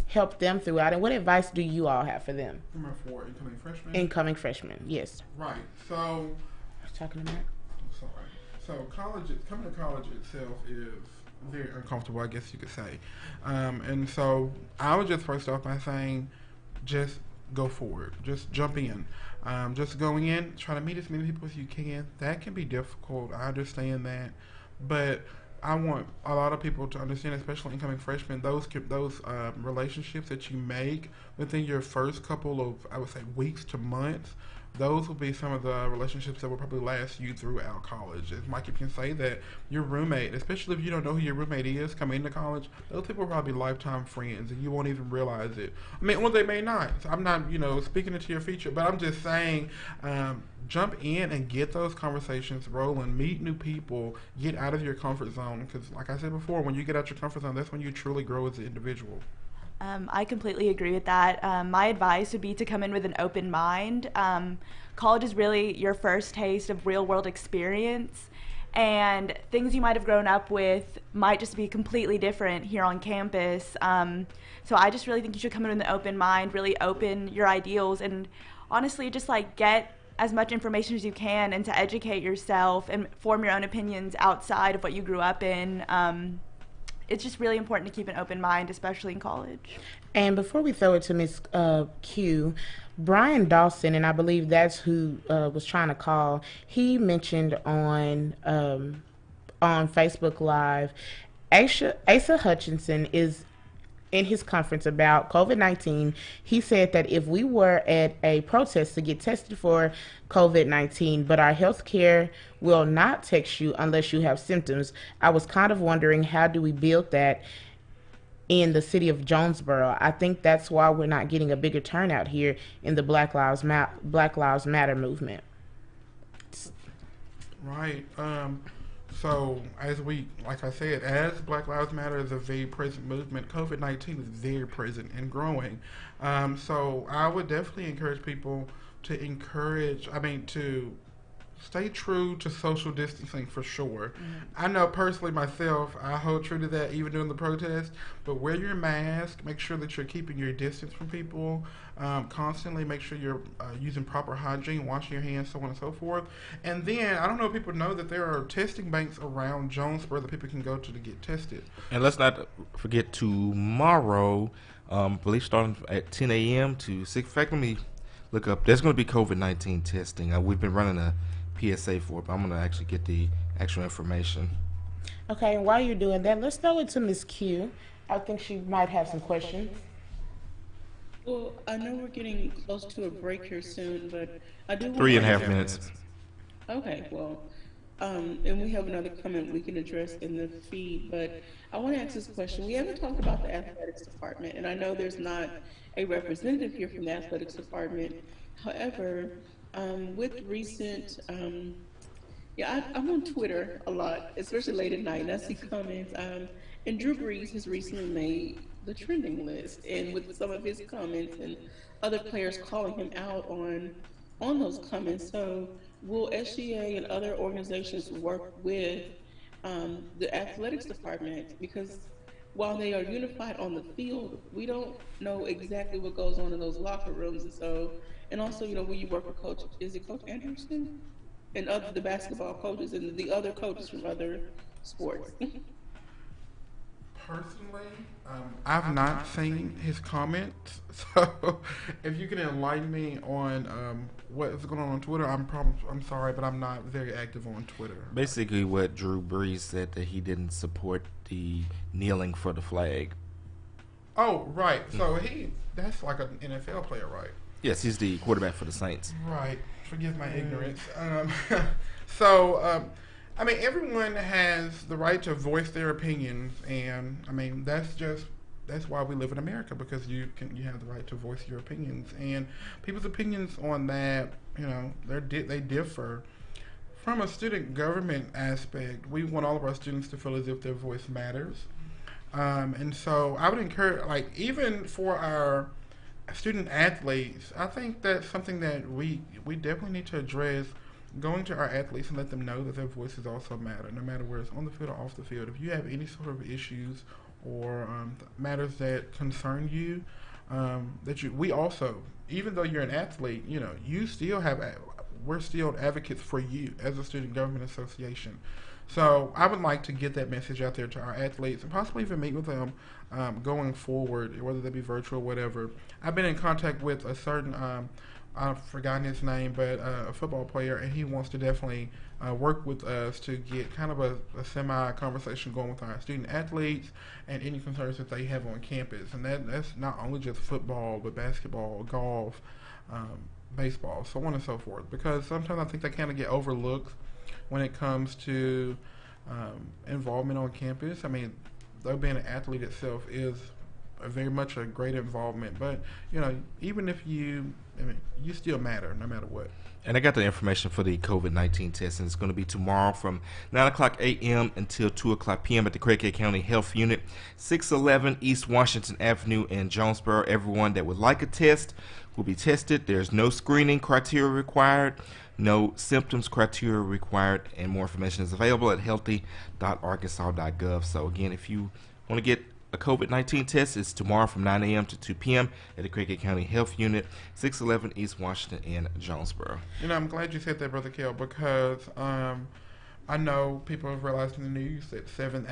help them throughout, and what advice do you all have for them? For incoming freshmen? Incoming freshmen, yes. Right. So I was talking to Matt. Sorry. So coming to college itself is very uncomfortable, I guess you could say. And so I would just first off by saying, just go forward. Just jump in. Just going in, try to meet as many people as you can. That can be difficult. I understand that. But I want a lot of people to understand, especially incoming freshmen, those relationships that you make within your first couple of, I would say, weeks to months, those will be some of the relationships that will probably last you throughout college. As Mikey can say, that your roommate, especially if you don't know who your roommate is coming into college, those people will probably be lifetime friends and you won't even realize it. I mean, well, they may not. So I'm not, speaking into your future, but I'm just saying, jump in and get those conversations rolling, meet new people, get out of your comfort zone. Because like I said before, when you get out your comfort zone, that's when you truly grow as an individual. I completely agree with that. My advice would be to come in with an open mind. College is really your first taste of real world experience, and things you might have grown up with might just be completely different here on campus. So I just really think you should come in with an open mind, really open your ideals, and honestly just get as much information as you can and to educate yourself and form your own opinions outside of what you grew up in. It's just really important to keep an open mind, especially in college. And before we throw it to Ms. Q, Brian Dawson, and I believe that's who was trying to call, he mentioned on Facebook Live, Asa Hutchinson is in his conference about COVID-19. He said that if we were at a protest to get tested for COVID-19, but our health care will not text you unless you have symptoms, I was kind of wondering, how do we build that in the city of Jonesboro? I think that's why we're not getting a bigger turnout here in the Black Lives Matter movement. Right. So, like I said, as Black Lives Matter is a very present movement, COVID-19 is very present and growing. So I would definitely encourage people to stay true to social distancing for sure. I know personally myself, I hold true to that even during the protest, but wear your mask, make sure that you're keeping your distance from people, constantly make sure you're using proper hygiene, washing your hands, so on and so forth. And then, I don't know if people know that there are testing banks around Jonesboro that people can go to get tested. And let's not forget tomorrow, I believe starting at 10 a.m. to 6. In fact, let me look up. There's going to be COVID-19 testing. We've been running a PSA for it, but I'm going to actually get the actual information. Okay, and while you're doing that, let's throw it to Ms. Q. I think she might have some questions. Well, I know we're getting close to a break here soon, but I do want 3.5 minutes. Okay, well, and we have another comment we can address in the feed, but I want to ask this question. We haven't talked about the athletics department, and I know there's not a representative here from the athletics department. However, with recent, I'm on Twitter a lot, especially late at night, and I see comments, and Drew Brees has recently made the trending list, and with some of his comments and other players calling him out on those comments. So will SGA and other organizations work with the athletics department? Because while they are unified on the field, we don't know exactly what goes on in those locker rooms. And also, when you work with Coach Anderson and the basketball coaches and the other coaches from other sports. Personally, I've not seen his comments, so if you can enlighten me on what is going on Twitter, I'm sorry, but I'm not very active on Twitter. Basically, what Drew Brees said, that he didn't support the kneeling for the flag. Oh, right. So that's like an NFL player, right? Yes, he's the quarterback for the Saints. Right. Forgive my ignorance. I mean, everyone has the right to voice their opinions, and I mean that's why we live in America, because you have the right to voice your opinions, and people's opinions on that, they differ. From a student government aspect, we want all of our students to feel as if their voice matters, and so I would encourage, like, even for our student athletes, I think that's something that we definitely need to address. Going to our athletes and let them know that their voices also matter, no matter where it's on the field or off the field. If you have any sort of issues or matters that concern you, we also, even though you're an athlete, you still we're still advocates for you as a student government association. So I would like to get that message out there to our athletes and possibly even meet with them going forward, whether they be virtual or whatever. I've been in contact with a certain I've forgotten his name, but a football player, and he wants to definitely work with us to get kind of a semi-conversation going with our student athletes and any concerns that they have on campus. And that's not only just football, but basketball, golf, baseball, so on and so forth. Because sometimes I think they kind of get overlooked when it comes to involvement on campus. I mean, though being an athlete itself is very much a great involvement, but even if you still matter no matter what. And I got the information for the COVID-19 test, and it's going to be tomorrow from 9:00 a.m. until 2:00 p.m. at the KLEK County Health Unit, 611 East Washington Avenue in Jonesboro. Everyone that would like a test will be tested. There's no screening criteria required, no symptoms criteria required, and more information is available at healthy.arkansas.gov. So again, if you want to get a COVID-19 test, is tomorrow from 9 a.m. to 2 p.m. at the KLEK County Health Unit, 611 East Washington in Jonesboro. I'm glad you said that, Brother Kel, because I know people have realized in the news that 7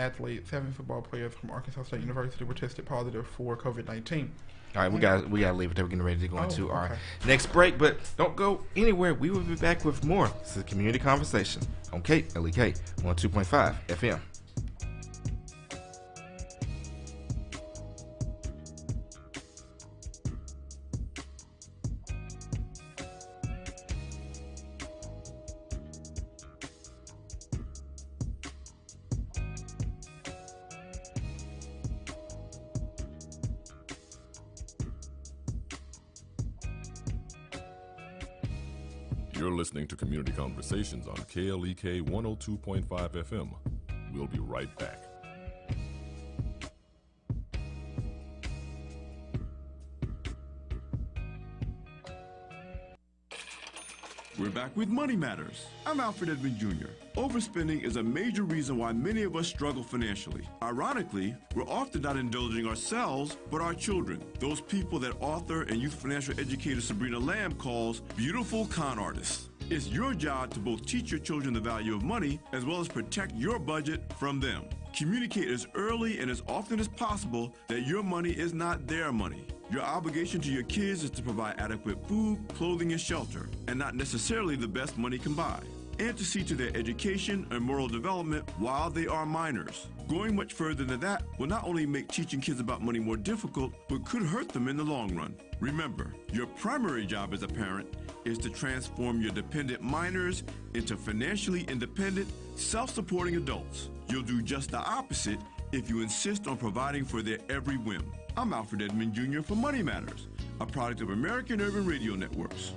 football players from Arkansas State University were tested positive for COVID-19. All right, we got to leave it there. We're getting ready to go into our next break, but don't go anywhere. We will be back with more. This is Community Conversation on KLEK 102.5 FM. You're listening to Community Conversations on KLEK 102.5 FM. We'll be right back. We're back with Money Matters. I'm Alfred Edmond Jr. Overspending is a major reason why many of us struggle financially. Ironically, we're often not indulging ourselves, but our children, those people that author and youth financial educator Sabrina Lamb calls beautiful con artists. It's your job to both teach your children the value of money as well as protect your budget from them. Communicate as early and as often as possible that your money is not their money. Your obligation to your kids is to provide adequate food, clothing, and shelter, and not necessarily the best money can buy. and to see to their education and moral development while they are minors. Going much further than that will not only make teaching kids about money more difficult, but could hurt them in the long run. Remember, your primary job as a parent is to transform your dependent minors into financially independent, self-supporting adults. You'll do just the opposite if you insist on providing for their every whim. I'm Alfred Edmond Jr. for Money Matters, a product of American Urban Radio Networks.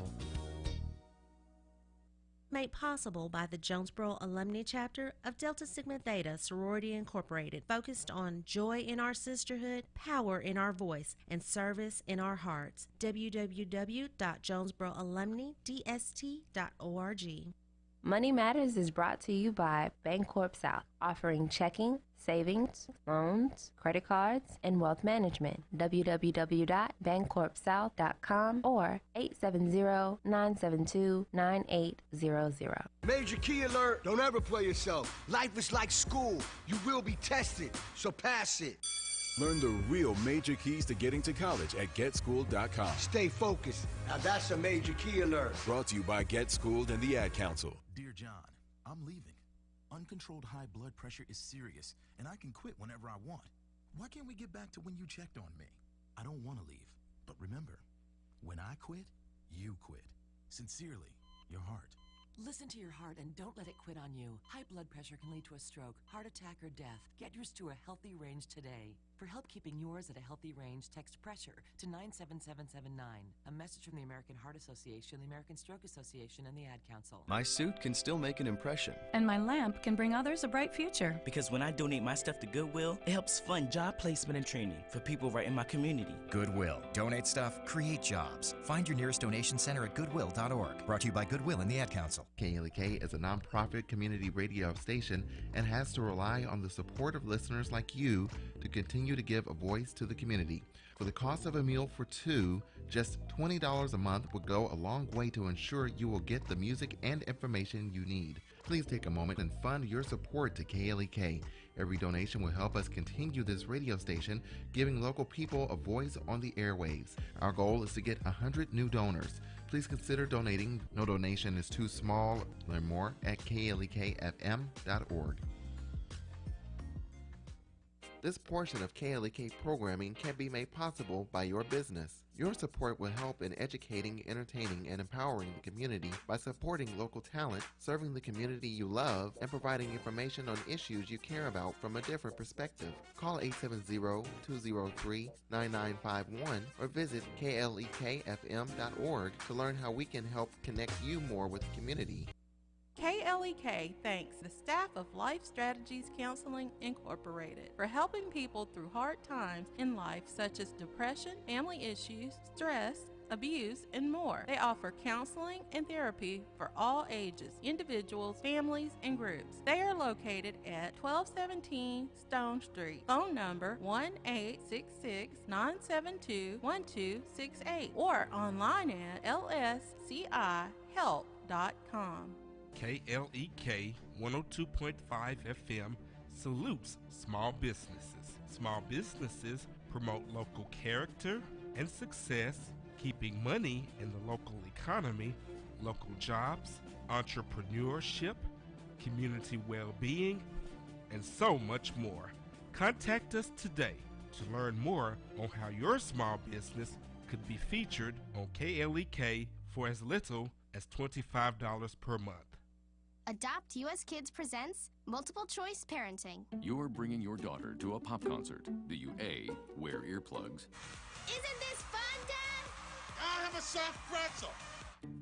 Made possible by the Jonesboro Alumni Chapter of Delta Sigma Theta Sorority Incorporated, focused on joy in our sisterhood, power in our voice, and service in our hearts. www.jonesboroalumnidst.org. Money Matters is brought to you by Bancorp South, offering checking, savings, loans, credit cards, and wealth management. www.bancorpsouth.com or 870-972-9800. Major key alert. Don't ever play yourself. Life is like school. You will be tested, so pass it. Learn the real major keys to getting to college at GetSchooled.com. Stay focused. Now that's a major key alert. Brought to you by Get Schooled and the Ad Council. Dear John, I'm leaving. Uncontrolled high blood pressure is serious, and I can quit whenever I want. Why can't we get back to when you checked on me? I don't want to leave, but remember, when I quit, you quit. Sincerely, your heart. Listen to your heart and don't let it quit on you. High blood pressure can lead to a stroke, heart attack, or death. Get yours to a healthy range today. For help keeping yours at a healthy range, text PRESSURE to 97779. A message from the American Heart Association, the American Stroke Association, and the Ad Council. My suit can still make an impression. And my lamp can bring others a bright future. Because when I donate my stuff to Goodwill, it helps fund job placement and training for people right in my community. Goodwill. Donate stuff, create jobs. Find your nearest donation center at goodwill.org. Brought to you by Goodwill and the Ad Council. KLEK is a nonprofit community radio station and has to rely on the support of listeners like you to continue to give a voice to the community. For the cost of a meal for two, just $20 a month will go a long way to ensure you will get the music and information you need. Please take a moment and fund your support to KLEK. Every donation will help us continue this radio station, giving local people a voice on the airwaves. Our goal is to get 100 new donors. Please consider donating. No donation is too small. Learn more at klekfm.org. This portion of KLEK programming can be made possible by your business. Your support will help in educating, entertaining, and empowering the community by supporting local talent, serving the community you love, and providing information on issues you care about from a different perspective. Call 870-203-9951 or visit klekfm.org to learn how we can help connect you more with the community. KLEK thanks the staff of Life Strategies Counseling Incorporated for helping people through hard times in life such as depression, family issues, stress, abuse, and more. They offer counseling and therapy for all ages, individuals, families, and groups. They are located at 1217 Stone Street. Phone number 1-866-972-1268 or online at lscihelp.com. KLEK 102.5 FM salutes small businesses. Small businesses promote local character and success, keeping money in the local economy, local jobs, entrepreneurship, community well-being, and so much more. Contact us today to learn more on how your small business could be featured on KLEK for as little as $25 per month. Adopt US Kids presents Multiple Choice Parenting. You're bringing your daughter to a pop concert. Do you A, wear earplugs? Isn't this fun, Dad? I'll have a soft pretzel.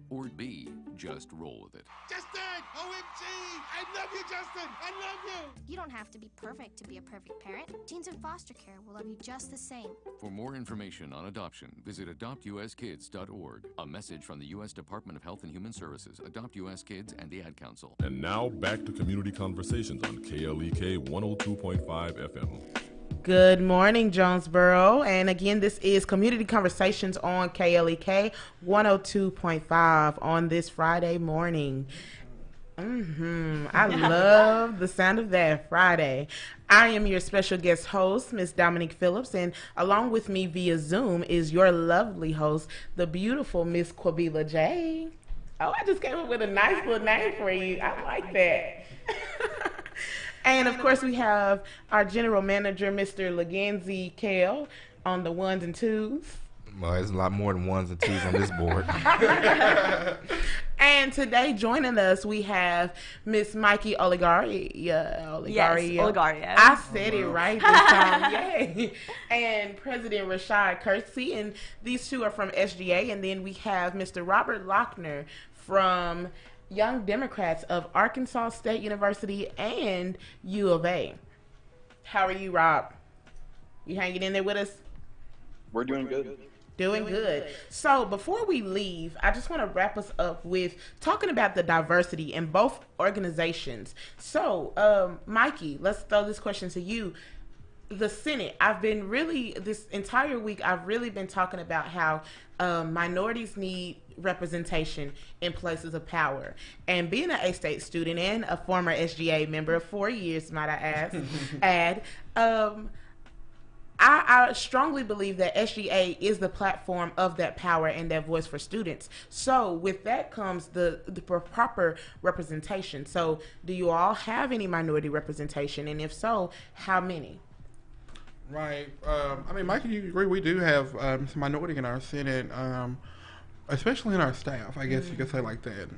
Or B, just roll with it? Justin! OMG! I love you, Justin! I love you! You don't have to be perfect to be a perfect parent. Teens in foster care will love you just the same. For more information on adoption, visit adoptuskids.org. A message from the U.S. Department of Health and Human Services, Adopt U.S. Kids, and the Ad Council. And now back to Community Conversations on KLEK 102.5 FM. Good morning, Jonesboro. And again, this is Community Conversations on KLEK 102.5 on this Friday morning. I love the sound of that, Friday. I am your special guest host, Miss Dominique Phillips, and along with me via Zoom is your lovely host, the beautiful Miss Quabila J. Oh, I just came up with a nice little name for you. I like that. And of course, we have our general manager, Mr. Leganzi Kale, on the ones and twos. Well, there's a lot more than ones and twos on this board. And today, joining us, we have Miss Mikee Oleggario. Yes, Oleggario. I said it right this time. Yay. And President Rashad Kirksey. And these two are from SGA. And then we have Mr. Robert Lochner from Young Democrats of Arkansas State University and U of A. How are you, Rob? You hanging in there with us? We're doing good. Doing good. So before we leave, I just want to wrap us up with talking about the diversity in both organizations. So, Mikee, let's throw this question to you. The Senate, this entire week, I've really been talking about how minorities need representation in places of power. And being an A-State student and a former SGA member of 4 years, might I add, I strongly believe that SGA is the platform of that power and that voice for students. So with that comes the proper representation. So do you all have any minority representation? And if so, how many? Right. I mean, Mikey, you agree we do have some minority in our Senate, especially in our staff, I guess you could say like that.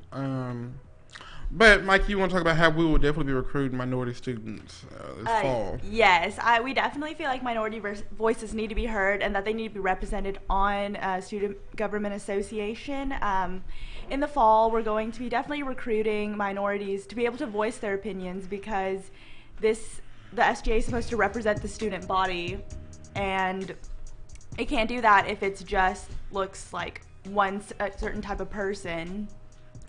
But, Mike, you want to talk about how we will definitely be recruiting minority students this fall? Yes, we definitely feel like minority voices need to be heard and that they need to be represented on Student Government Association. In the fall, we're going to be definitely recruiting minorities to be able to voice their opinions because the SGA is supposed to represent the student body, and it can't do that if it's just looks like a certain type of person.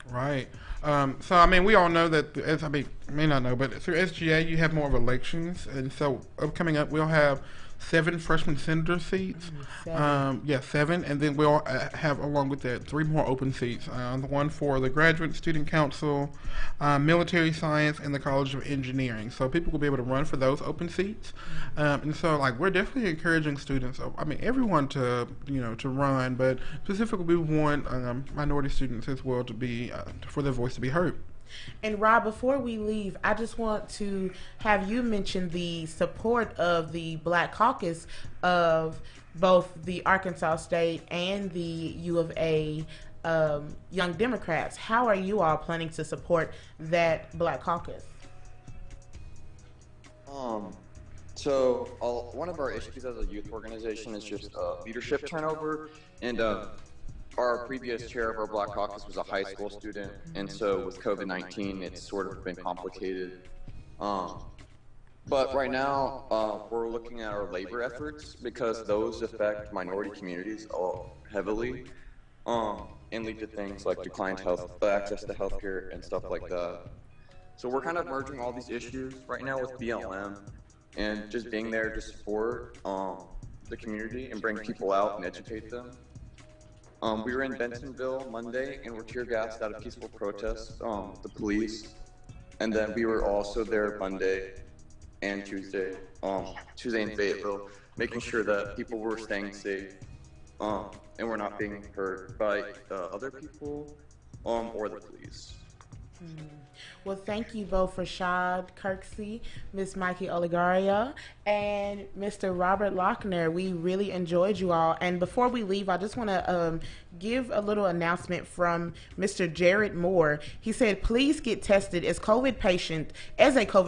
Right. So, I mean, we all know that, may not know, but through SGA, you have more of elections. And so, coming up, we'll have 7 freshman senator seats. 7. And then we'll have, along with that, 3 more open seats. The one for the Graduate Student Council, Military Science, and the College of Engineering. So people will be able to run for those open seats. And so, we're definitely encouraging students, everyone to run, but specifically we want minority students as well to be, for their voice to be heard. And Rob, before we leave, I just want to have you mention the support of the Black Caucus of both the Arkansas State and the U of A Young Democrats. How are you all planning to support that Black Caucus? So one of our issues as a youth organization is just leadership turnover, and our previous chair of our Black Caucus was a high school student, and so with COVID-19, it's sort of been complicated. But right now, we're looking at our labor efforts because those affect minority communities heavily, and lead to things like declined access to healthcare and stuff like that. So we're kind of merging all these issues right now with BLM and just being there to support the community and bring people out and educate them. We were in Bentonville Monday and were tear gassed out of peaceful protests, the police. And then we were also there Monday and Tuesday in Fayetteville, making sure that people were staying safe and were not being hurt by other people or the police. Well, thank you both, Rashad Kirksey, Ms. Mikee Oleggario, and Mr. Robert Lochner. We really enjoyed you all. And before we leave, I just want to give a little announcement from Mr. Jared Moore. He said, please get tested. As a COVID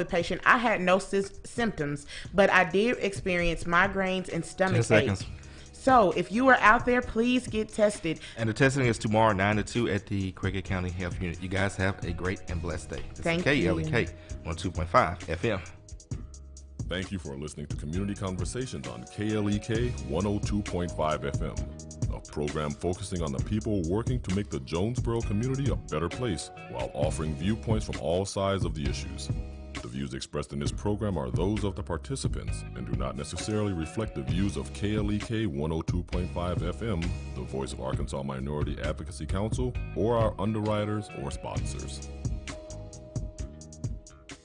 patient, I had no symptoms, but I did experience migraines and stomach aches. 10 seconds. So if you are out there, please get tested. And the testing is tomorrow, 9 to 2 at the KLEK County Health Unit. You guys have a great and blessed day. Thank you. KLEK 102.5 FM. Thank you for listening to Community Conversations on KLEK 102.5 FM, a program focusing on the people working to make the Jonesboro community a better place while offering viewpoints from all sides of the issues. The views expressed in this program are those of the participants and do not necessarily reflect the views of KLEK 102.5 FM, the voice of Arkansas Minority Advocacy Council, or our underwriters or sponsors.